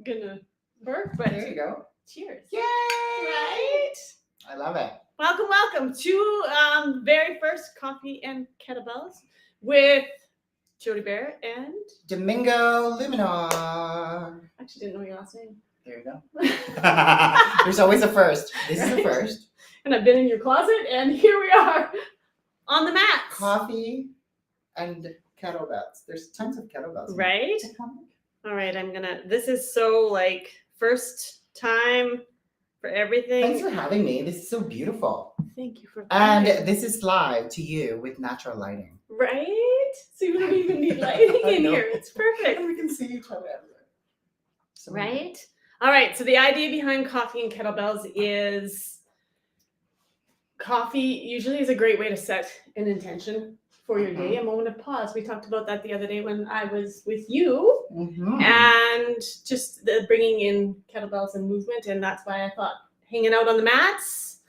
gonna work, but there you go. cheers. Yay! Right? I love it. Welcome to very first Coffee and Kettlebells with Jody Bear and Domingo Luminar. actually didn't know your last name. There you go. There's always a first. This is a first. And I've been in your closet, and here we are on the mats. Coffee and kettlebells. There's tons of kettlebells. Right? All right, this is so like first time for everything. Thanks for having me. This is so beautiful. Thank you for And coming. This is live to you with natural lighting. Right? So you don't even need lighting in here. It's perfect. And we can see each other everywhere. So, Right? All right, so the idea behind Coffee and Kettlebells is coffee usually is a great way to set an intention for your day, a moment of pause. We talked about that the other day when I was with you, and just the bringing in kettlebells and movement, and that's why I thought hanging out on the mats,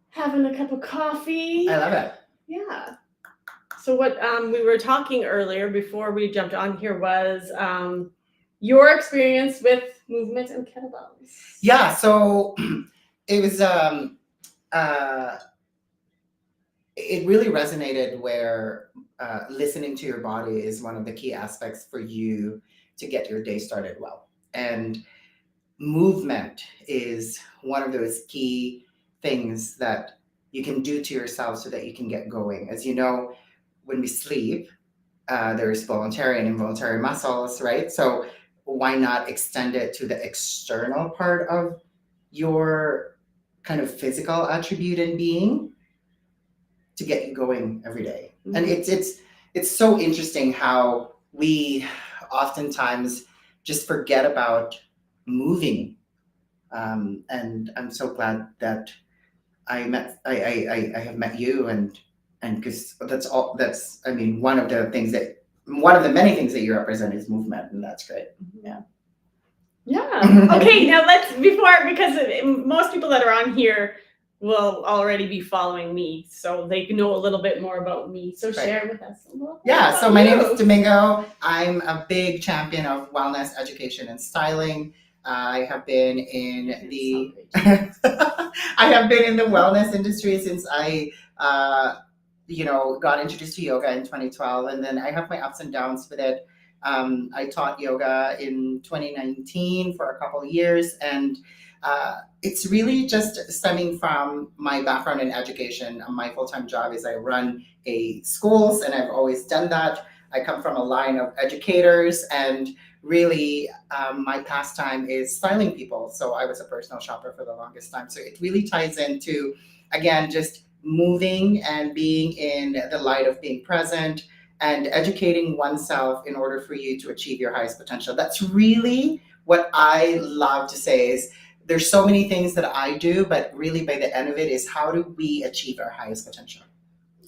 having a cup of coffee. I love it. Yeah. So what we were talking earlier before we jumped on here was your experience with movement and kettlebells. Yeah, so it was it really resonated where listening to your body is one of the key aspects for you to get your day started well. And movement is one of those key things that you can do to yourself so that you can get going. As you know, when we sleep, there's voluntary and involuntary muscles, right? So why not extend it to the external part of your kind of physical attribute and being to get you going every day? Mm-hmm. And it's so interesting how we oftentimes just forget about moving. And I'm so glad that I have met you, and because that's one of the many things that you represent is movement, and that's great. Yeah. Okay, now because most people that are on here will already be following me, so they know a little bit more about me. So share with us a little bit. Yeah, so my name is Domingo. I'm a big champion of wellness, education, and styling. I have been in the wellness industry since I got introduced to yoga in 2012, and then I have my ups and downs with it. I taught yoga in 2019 for a couple of years, and it's really just stemming from my background in education. My full-time job is I run schools, and I've always done that. I come from a line of educators, and really my pastime is styling people. So I was a personal shopper for the longest time. So it really ties into, again, just moving and being in the light of being present and educating oneself in order for you to achieve your highest potential. That's really what I love to say is there's so many things that I do, but really by the end of it is how do we achieve our highest potential?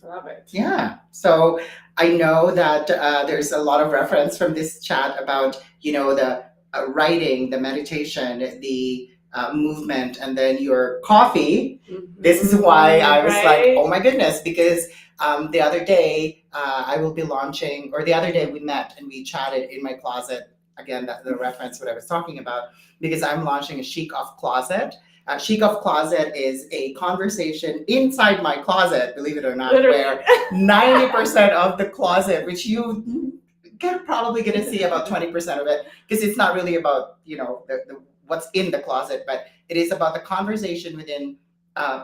Love it. Yeah. So I know that there's a lot of reference from this chat about, the writing, the meditation, the movement, and then your coffee. Mm-hmm. This is why I was like, oh my goodness, because the other day the other day we met and we chatted in my closet. Again, the reference what I was talking about, because I'm launching a Chic Off Closet. Chic Off Closet is a conversation inside my closet, believe it or not, literally, where 90% of the closet, which you probably going to see about 20% of it, because it's not really about, the what's in the closet, but it is about the conversation within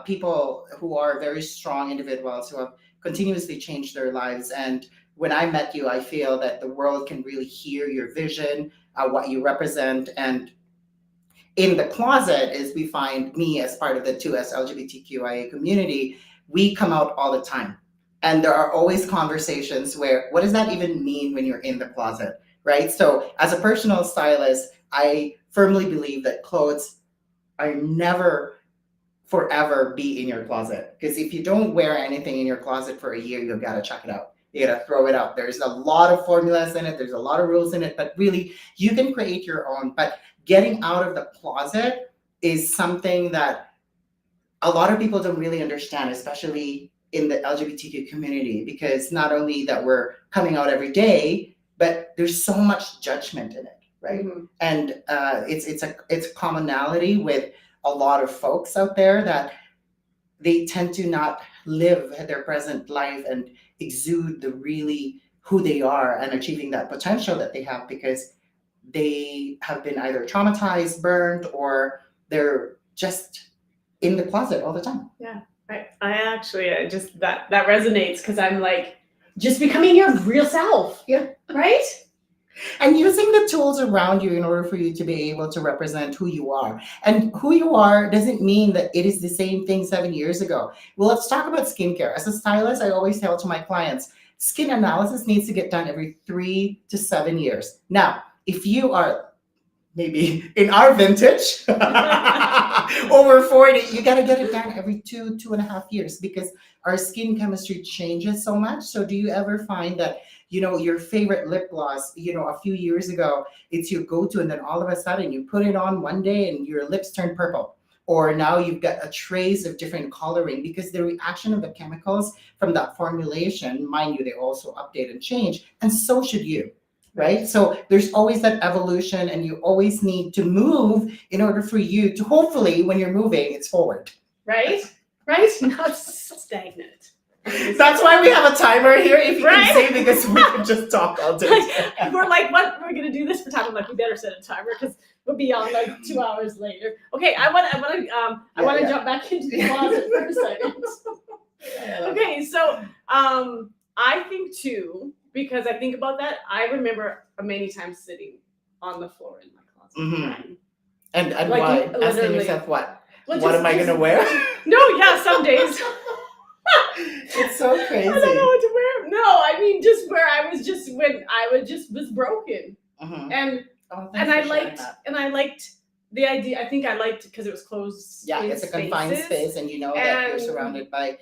people who are very strong individuals who have continuously changed their lives. And when I met you, I feel that the world can really hear your vision, what you represent. And in the closet is we find me as part of the 2S LGBTQIA community. We come out all the time. And there are always conversations where, what does that even mean when you're in the closet, right? So as a personal stylist, I firmly believe that clothes are never forever be in your closet. Because if you don't wear anything in your closet for a year, you've got to chuck it out. You got to throw it out. There's a lot of formulas in it. There's a lot of rules in it, but really you can create your own. But getting out of the closet is something that a lot of people don't really understand, especially in the LGBTQ community, because not only that we're coming out every day, but there's so much judgment in it, right? Mhm. And it's a commonality with a lot of folks out there that they tend to not live their present life and exude the really who they are and achieving that potential that they have because they have been either traumatized, burned, or they're just in the closet all the time. I just that resonates because I'm like just becoming your real self. Yeah. Right? And using the tools around you in order for you to be able to represent who you are. And who you are doesn't mean that it is the same thing 7 years ago. Well, let's talk about skincare. As a stylist, I always tell to my clients, skin analysis needs to get done every 3 to 7 years. Now, if you are maybe in our vintage, over 40, you got to get it done every 2.5 years because our skin chemistry changes so much. So do you ever find that, your favorite lip gloss, a few years ago, it's your go-to, and then all of a sudden you put it on one day and your lips turn purple? Or now you've got a trace of different coloring because the reaction of the chemicals from that formulation, mind you, they also update and change, and so should you. Right? So there's always that evolution, and you always need to move in order for you to hopefully, when you're moving, it's forward. Right? Not stagnant. That's why we have a timer here, if you Right? can see, because we can just talk all day. We're like, what? We're gonna do this for time. I'm like, we better set a timer because we'll be on like 2 hours later. Okay, I want to jump back into the closet for a second. Okay, so I think too, because I think about that, I remember many times sitting on the floor in my closet. Mhm. And Like, why? literally. Asking yourself what? Well, What am I gonna wear? No, yeah, some days. It's so crazy. I don't know what to wear. No, I mean just where I was just when I was broken, Mhm. and Oh, thanks and for I sharing liked that. and I liked the idea. I think I liked because it was closed. Yeah, it's a confined spaces. space, and that you're And- surrounded by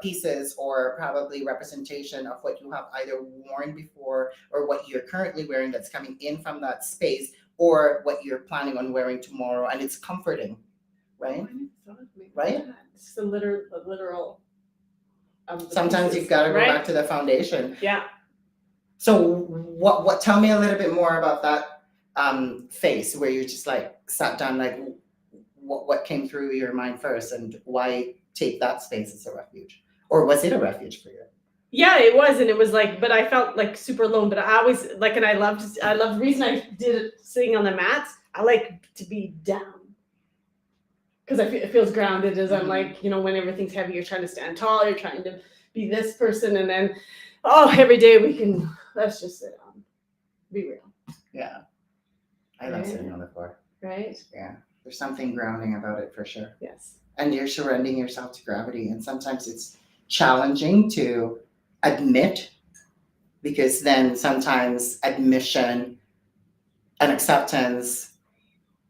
pieces or probably representation of what you have either worn before or what you're currently wearing that's coming in from that space or what you're planning on wearing tomorrow, and it's comforting, right? I never thought of it like Right? that. It's the literal. Of the Sometimes pieces, you've got to go right? back to the foundation. Yeah. So what tell me a little bit more about that phase where you just like sat down, like what came through your mind first, and why take that space as a refuge? Or was it a refuge for you? Yeah, it was, and it was like, but I felt like super alone. But I always like, and I loved the reason I did it sitting on the mats. I like to be down because it feels grounded. As I'm like, when everything's heavy, you're trying to stand tall. You're trying to be this person, and then, every day let's just sit down, be real. Yeah, I love sitting on the floor. Right. Yeah, there's something grounding about it for sure. Yes. And you're surrendering yourself to gravity, and sometimes it's challenging to admit, because then sometimes admission and acceptance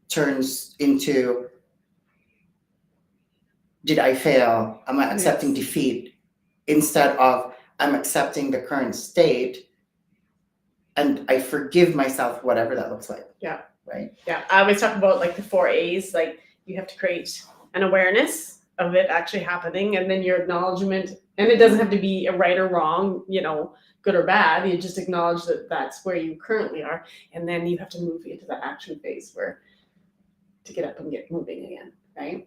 turns into, did I fail? Am I accepting Yes. defeat? Instead of, I'm accepting the current state and I forgive myself, whatever that looks like. Yeah. Right? Yeah. I always talk about like the 4 A's. Like you have to create an awareness of it actually happening, and then your acknowledgement. And it doesn't have to be a right or wrong, good or bad. You just acknowledge that that's where you currently are, and then you have to move into the action phase to get up and get moving again, right?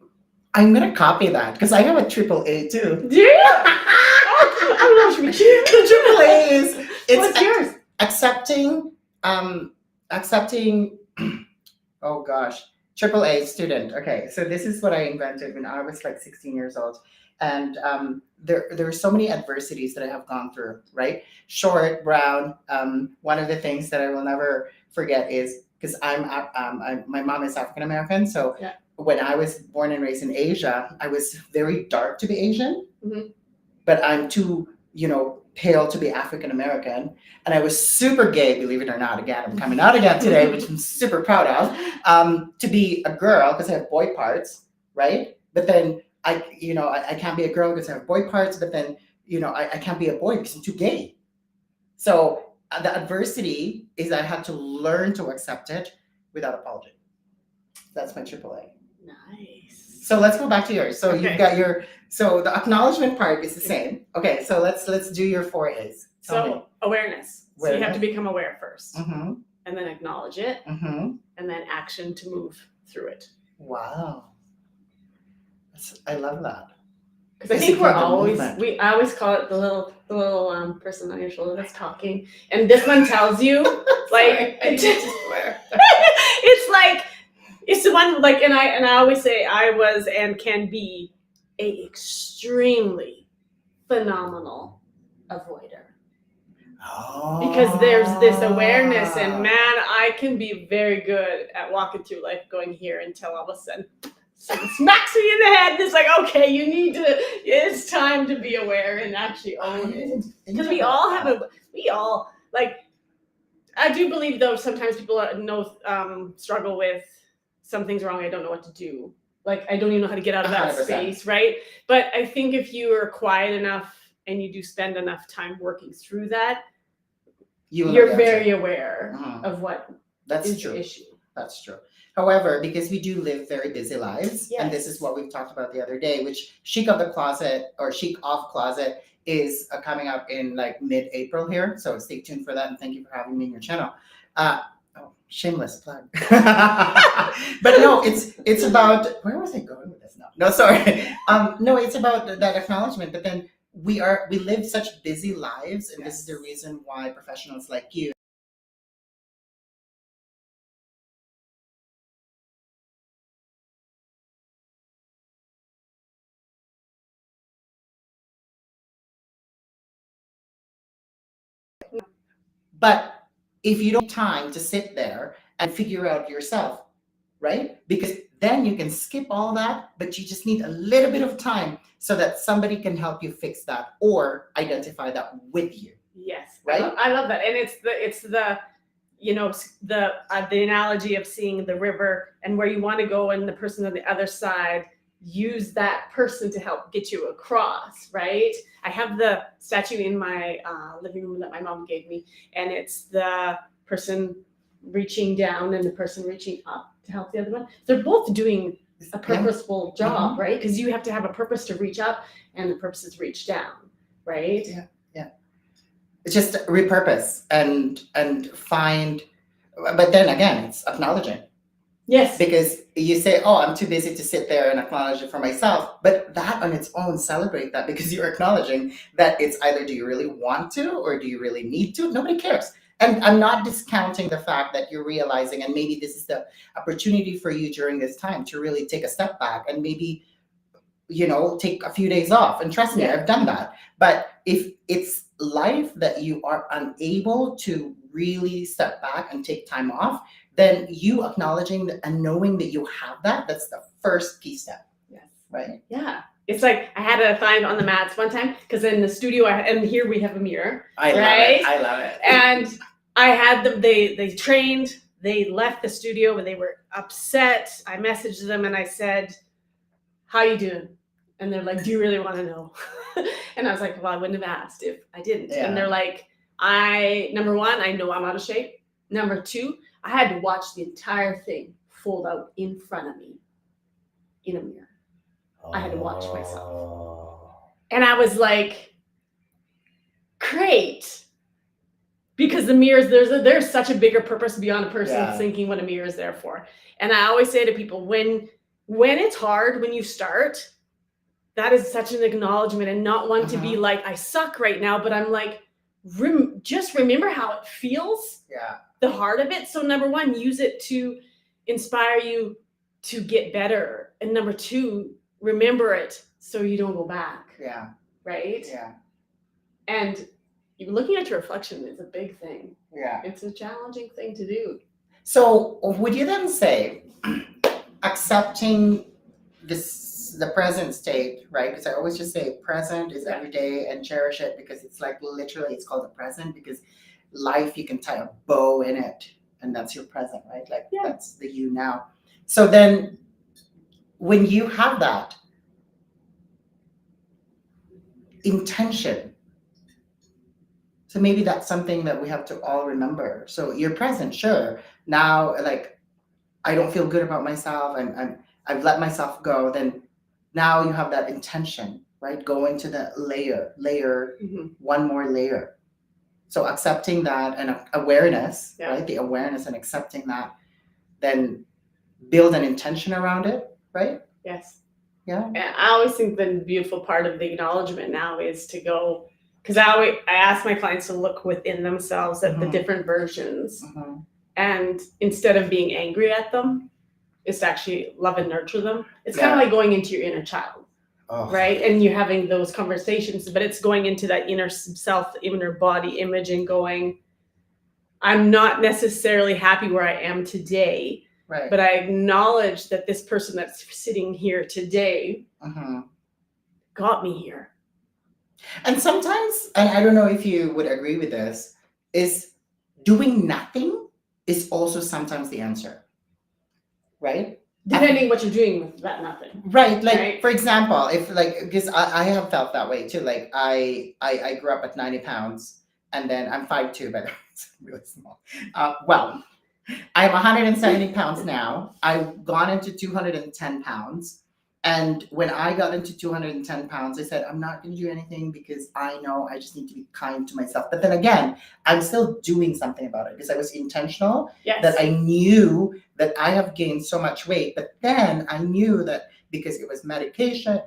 I'm gonna copy that because I have a AAA too. Do you? I don't know. Should we choose? The AAA is What's yours? accepting. Oh gosh, AAA student. Okay, so this is what I invented when I was like 16 years old, and there are so many adversities that I have gone through. Right, short, brown. One of the things that I will never forget is because my mom is African American, so. Yeah. When I was born and raised in Asia, I was very dark to be Asian, Mm-hmm. but I'm too, pale to be African American. And I was super gay, believe it or not. Again, I'm coming out again today, which I'm super proud of, to be a girl because I have boy parts, right? But then I can't be a girl because I have boy parts, but then, I can't be a boy because I'm too gay. So the adversity is I had to learn to accept it without apology. That's my AAA. Nice. So let's go back to yours. So Okay. You've got so the acknowledgement part is the same. Okay, so let's do your 4 A's. Tell me. So awareness. So you have to become aware first. Mm-hmm. and then acknowledge it, Mm-hmm. and then action to move through it. Wow. I love that. Because I think we're Physically, the always movement. I always call it the little person on your shoulder that's talking, and this one tells you like Sorry, I need to swear. it's like it's the one like, and I always say I was and can be a extremely phenomenal avoider. Oh. Because there's this awareness, and man, I can be very good at walking through life going here until all of a sudden someone smacks me in the head and it's like, okay, it's time to be aware and actually own it. Because we all like, I do believe though sometimes people struggle with something's wrong, I don't know what to do. Like, I don't even know how to get out of that 100%. space, right? But I think if you are quiet enough and you do spend enough time working through that, you're very aware of what is the issue. That's true. However, because we do live very busy lives, Yes. and this is what we've talked about the other day, which Chic of the Closet or Chic Off Closet is coming up in like mid-April here. So stay tuned for that, and thank you for having me in your channel. Shameless plug. But no, it's about, where was I going with this now? No, sorry. No, it's about that acknowledgement. But then we live such busy lives, and this is the reason why professionals like you But if you don't have time to sit there and figure out yourself, right? Because then you can skip all that, but you just need a little bit of time so that somebody can help you fix that or identify that with you. Yes, right. I love that, and it's the the analogy of seeing the river and where you want to go, and the person on the other side, use that person to help get you across, right? I have the statue in my living room that my mom gave me, and it's the person reaching down and the person reaching up to help the other one. They're both doing a purposeful job, right? Because you have to have a purpose to reach up, and the purpose is reach down, right? Yeah. It's just repurpose and find, but then again, it's acknowledging. Yes. Because you say, oh, I'm too busy to sit there and acknowledge it for myself. But that on its own, celebrate that, because you're acknowledging that it's either do you really want to or do you really need to? Nobody cares. And I'm not discounting the fact that you're realizing, and maybe this is the opportunity for you during this time to really take a step back and maybe, take a few days off. And trust me, I've done that. But if it's life that you are unable to really step back and take time off, then you acknowledging that and knowing that you have that's the first key step. Yes. Right? Yeah. It's like I had to find on the mats one time, because in the studio, and here we have a mirror. I love it. And I had them, they trained, they left the studio, but they were upset. I messaged them and I said, how you doing? And they're like, do you really want to know? And I was like, well, I wouldn't have asked if I didn't. Yeah. And they're like, number one, I know I'm out of shape. Number two, I had to watch the entire thing fold out in front of me in a mirror. I had to watch myself. And I was like, great. Because the mirrors, there's such a bigger purpose beyond a person thinking what a mirror is there for. And I always say to people, when it's hard, when you start, that is such an acknowledgement, and not one to be like, I suck right now, but I'm like, just remember how it feels. Yeah. The heart of it. So number one, use it to inspire you to get better. And number two, remember it so you don't go back. Yeah. Right? Yeah. And looking at your reflection is a big thing. Yeah. It's a challenging thing to do. So would you then say accepting the present state, right? Because I always just say present is every day, and cherish it, because it's like literally it's called the present, because life, you can tie a bow in it, and that's your present, right? Like that's the you now. So then when you have that intention, so maybe that's something that we have to all remember. So you're present, sure. Now, like, I don't feel good about myself, and I've let myself go. Then now you have that intention, right? Go into the layer, one more layer. So accepting that and awareness, Yeah. right? The awareness and accepting that, then build an intention around it, right? Yes. Yeah. And I always think the beautiful part of the acknowledgement now is to go, because I ask my clients to look within themselves at the Mhm. different versions, Mhm. and instead of being angry at them, is to actually love and nurture them. It's kind Yeah. of like going into your inner child, Oh. right? And you're having those conversations, but it's going into that inner self, inner body image, and going, I'm not necessarily happy where I am today, Right. but I acknowledge that this person that's sitting here today Mhm. got me here. And sometimes, and I don't know if you would agree with this, is doing nothing is also sometimes the answer, right? Depending what you're doing with that nothing. Right. Like, Right. for example, if like, because I have felt that way too. Like I grew up at 90 pounds and then I'm 5'2", but it's really small. Well, I'm 170 pounds now. I've gone into 210 pounds. And when I got into 210 pounds, I said, I'm not going to do anything because I know I just need to be kind to myself. But then again, I'm still doing something about it because I was intentional. Yes. That I knew that I have gained so much weight. But then I knew that because it was medication,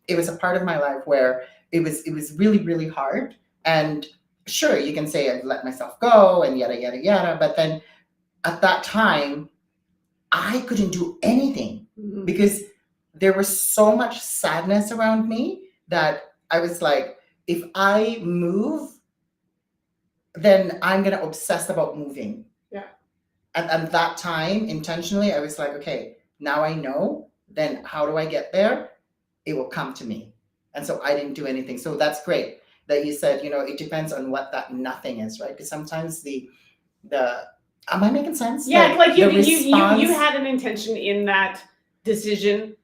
it was a part of my life where it was really, really hard. And sure, you can say I've let myself go and yada, yada, yada. But then at that time, I couldn't do anything because there was so much sadness around me that I was like, if I move, then I'm going to obsess about moving. Yeah. And at that time, intentionally, I was like, okay, now I know, then how do I get there? It will come to me. And so I didn't do anything. So that's great that you said, it depends on what that nothing is, right? Because sometimes the am I making sense? Yeah, like you response... had an intention in that decision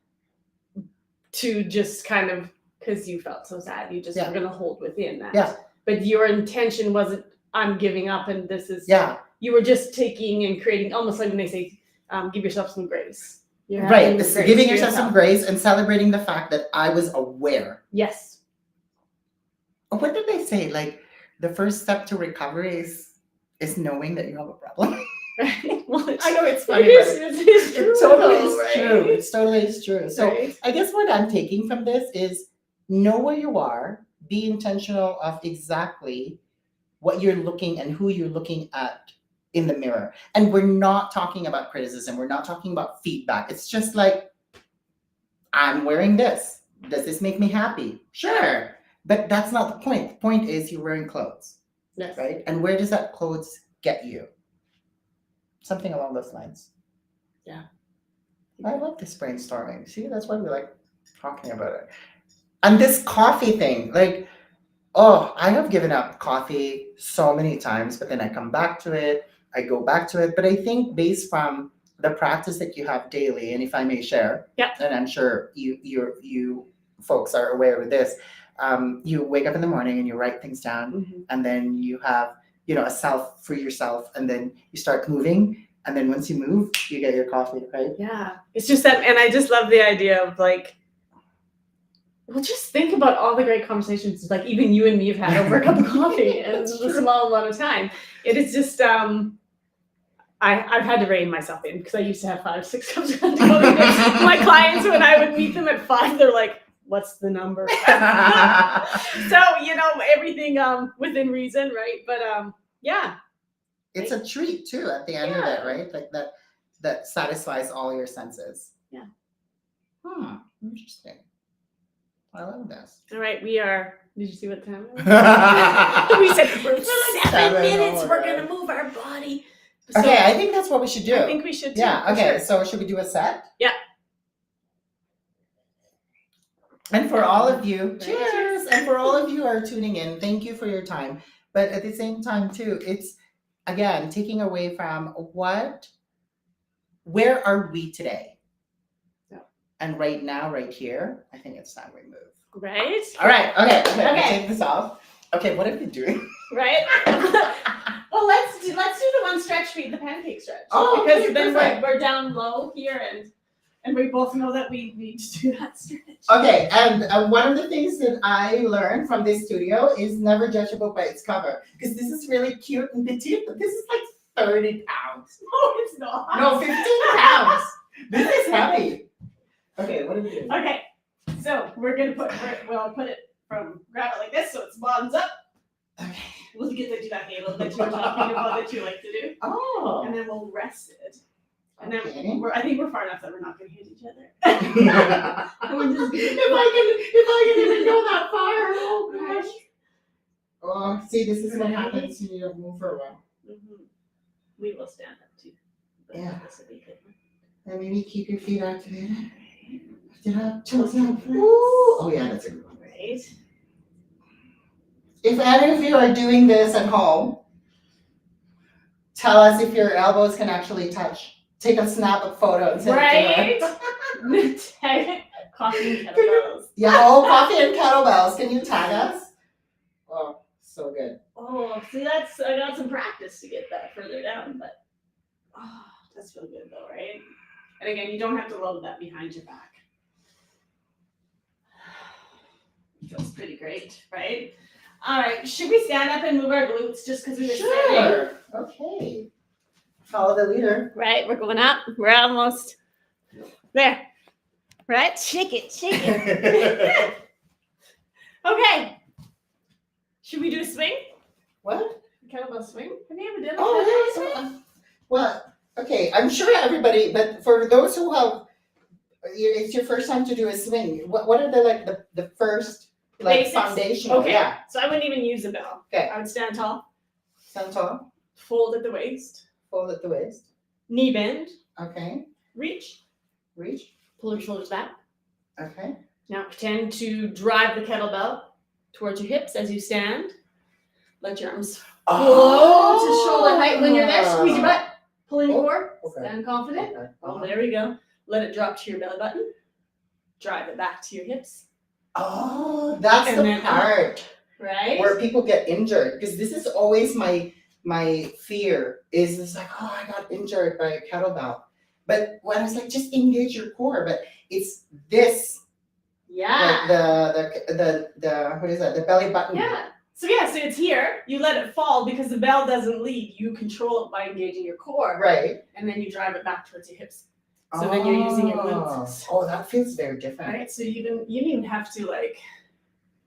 to just kind of, because you felt so sad, you just were going to hold within that. Yeah. But your intention wasn't, I'm giving up and this is, you were just taking and creating, almost like when they say, give yourself some grace. Right, giving yourself some grace and celebrating the fact that I was aware. Yes. What did they say? Like, the first step to recovery is knowing that you have a problem. Right. Well, I know it's funny, it totally is true. It's totally is true. So right. I guess what I'm taking from this is know where you are, be intentional of exactly what you're looking and who you're looking at in the mirror. And we're not talking about criticism. We're not talking about feedback. It's just like, I'm wearing this. Does this make me happy? Sure. But that's not the point. The point is you're wearing clothes. Yes. Right? And where does that clothes get you? Something along those lines. Yeah. I love this brainstorming. See, that's why we like talking about it. And this coffee thing, like, I have given up coffee so many times, but then I come back to it. I go back to it. But I think based from the practice that you have daily, and if I may share, and I'm sure you folks are aware of this, you wake up in the morning and you write things down, and then you have a self for yourself, and then you start moving, and then once you move, you get your coffee, right? Yeah, it's just that, and I just love the idea of like, well, just think about all the great conversations, like even you and me have had over a cup of coffee in a small amount of time. It is just, I've had to rein myself in because I used to have 5-6 cups of coffee. My clients, when I would meet them at 5, they're like, what's the number? So, everything within reason, right? But yeah. It's a treat too at the end of it, right? Like that satisfies all your senses. Yeah. Interesting. I love this. All right, we are. Did you see what time it was? We said we're 7 minutes. We're gonna move our body. So, okay, I think that's what we should do. I think we should too. Yeah. Okay. Sure. So should we do a set? Yeah. And for all of you, cheers! And for all of you who are tuning in, thank you for your time. But at the same time, too, it's again taking away from where are we today? And right now, right here, I think it's time we move. Right? All right. Okay. Take this off. Okay, what are you doing? Right? Well, let's do the one stretch, the pancake stretch. Oh, because okay, then perfect. we're down low here, and And we both know that we need to do that stretch. Okay, and one of the things that I learned from this studio is never judge a book by its cover. Because this is really cute and petite, but this is like 30 pounds. No, it's not. No, 15 pounds. This is heavy. Okay, what do we do? Okay, so we'll put it grab it like this so it's bottoms up. Okay. We'll get to do that game a little bit you were talking about that you like to do. Oh. And then we'll rest it. And then Okay. I think we're far enough that we're not going to hit each other. if I can even go that far, oh gosh. Oh, see, this is what happens when you don't move for a while. Mm-hmm. We will stand up too. Yeah. This will be good. And maybe keep your feet activated. Did I toes out? Ooh. Oh yeah, that's a good one. Right. If any of you are doing this at home, tell us if your elbows can actually touch. Take a snap of photo and send it to us. Tag coffee and kettlebells. Yeah, oh, coffee and kettlebells. Can you tag us? Oh, so good. Oh, see, I got some practice to get that further down, but that's really good though, right? And again, you don't have to load that behind your back. Feels pretty great, right? All right, should we stand up and move our glutes just because we were standing? Sure. Okay. Follow the leader. Right, we're going up. We're almost there. Right? Shake it, shake it. Okay. Should we do a swing? What? Kettlebell swing? Have you ever done a Oh, kettlebell yeah. swing? Well, okay. I'm sure everybody, but for those who have, it's your first time to do a swing. What are the first Basics? foundational? Okay. Yeah. So I wouldn't even use a bell. Okay. I would stand tall, Stand tall. fold at the waist, Fold at the waist. knee bend, Okay. reach, Reach. pull your shoulders back. Okay. Now pretend to drive the kettlebell towards your hips as you stand. Let your arms flow to shoulder height. When you're there, squeeze your butt. Pull in your core. Okay. Stand confident. Okay. Oh, there we go. Let it drop to your belly button. Drive it back to your hips. Oh, that's And the then- part Right? where people get injured, because this is always my fear is it's like, oh, I got injured by a kettlebell. But when I was like, just engage your core, but it's this, Yeah. like the what is that? The belly button. Yeah. So it's here. You let it fall because the bell doesn't lead. You control it by engaging your core. Right. And then you drive it back towards your hips. So then you're using your glutes. Oh, that feels very different. Right? So you didn't even have to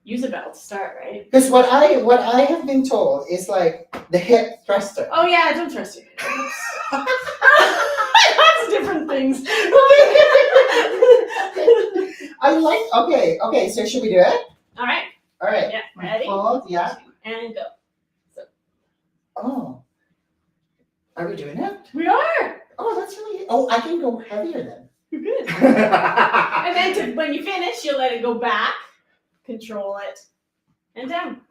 use a bell to start, right? Because what I have been told is like the hip thruster. Oh yeah, don't trust your hips. That's different things. I like okay, so should we do it? All right. All right. Yeah. Ready? Hold, yeah. And go. Oh. Are we doing it? We are. Oh, that's really. Oh, I can go heavier then. You're good. And then when you finish, you'll let it go back, control it, and down.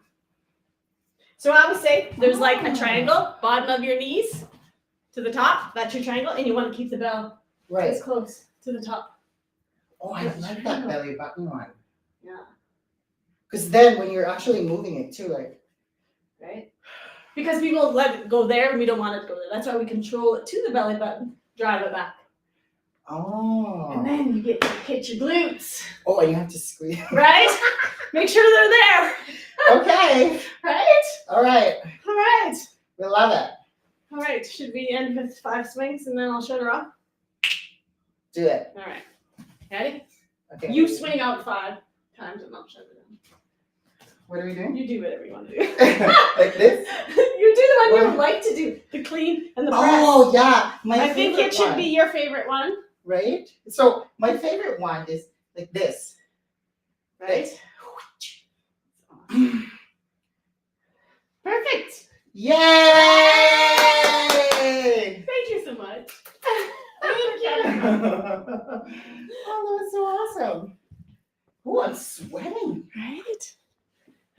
So I would say there's like a triangle, bottom of your knees to the top. That's your triangle, and you want to keep the bell Right. as close to the top. Oh, I like that belly button one. Yeah. Because then when you're actually moving it too, like. Right? Because people let it go there, and we don't want it to go there. That's why we control it to the belly button, drive it back. Oh. And then you get to hit your glutes, Oh, and you have to squeeze. right? Make sure they're there, Okay. right? All right. All right. We love it. All right. Should we end with 5 swings and then I'll shut her off? Do it. All right. Ready? Okay. You swing out 5 times and I'll shut her down. What are we doing? You do whatever you want to do. Like this? You do the one you What? would like to do, the clean and the press. Oh yeah, my I think favorite it should one. be your favorite one, Right? So my favorite one is like this. right? Perfect. Yay! Thank you so much. Thank you. Oh, that was so awesome. Oh, I'm sweating. Right?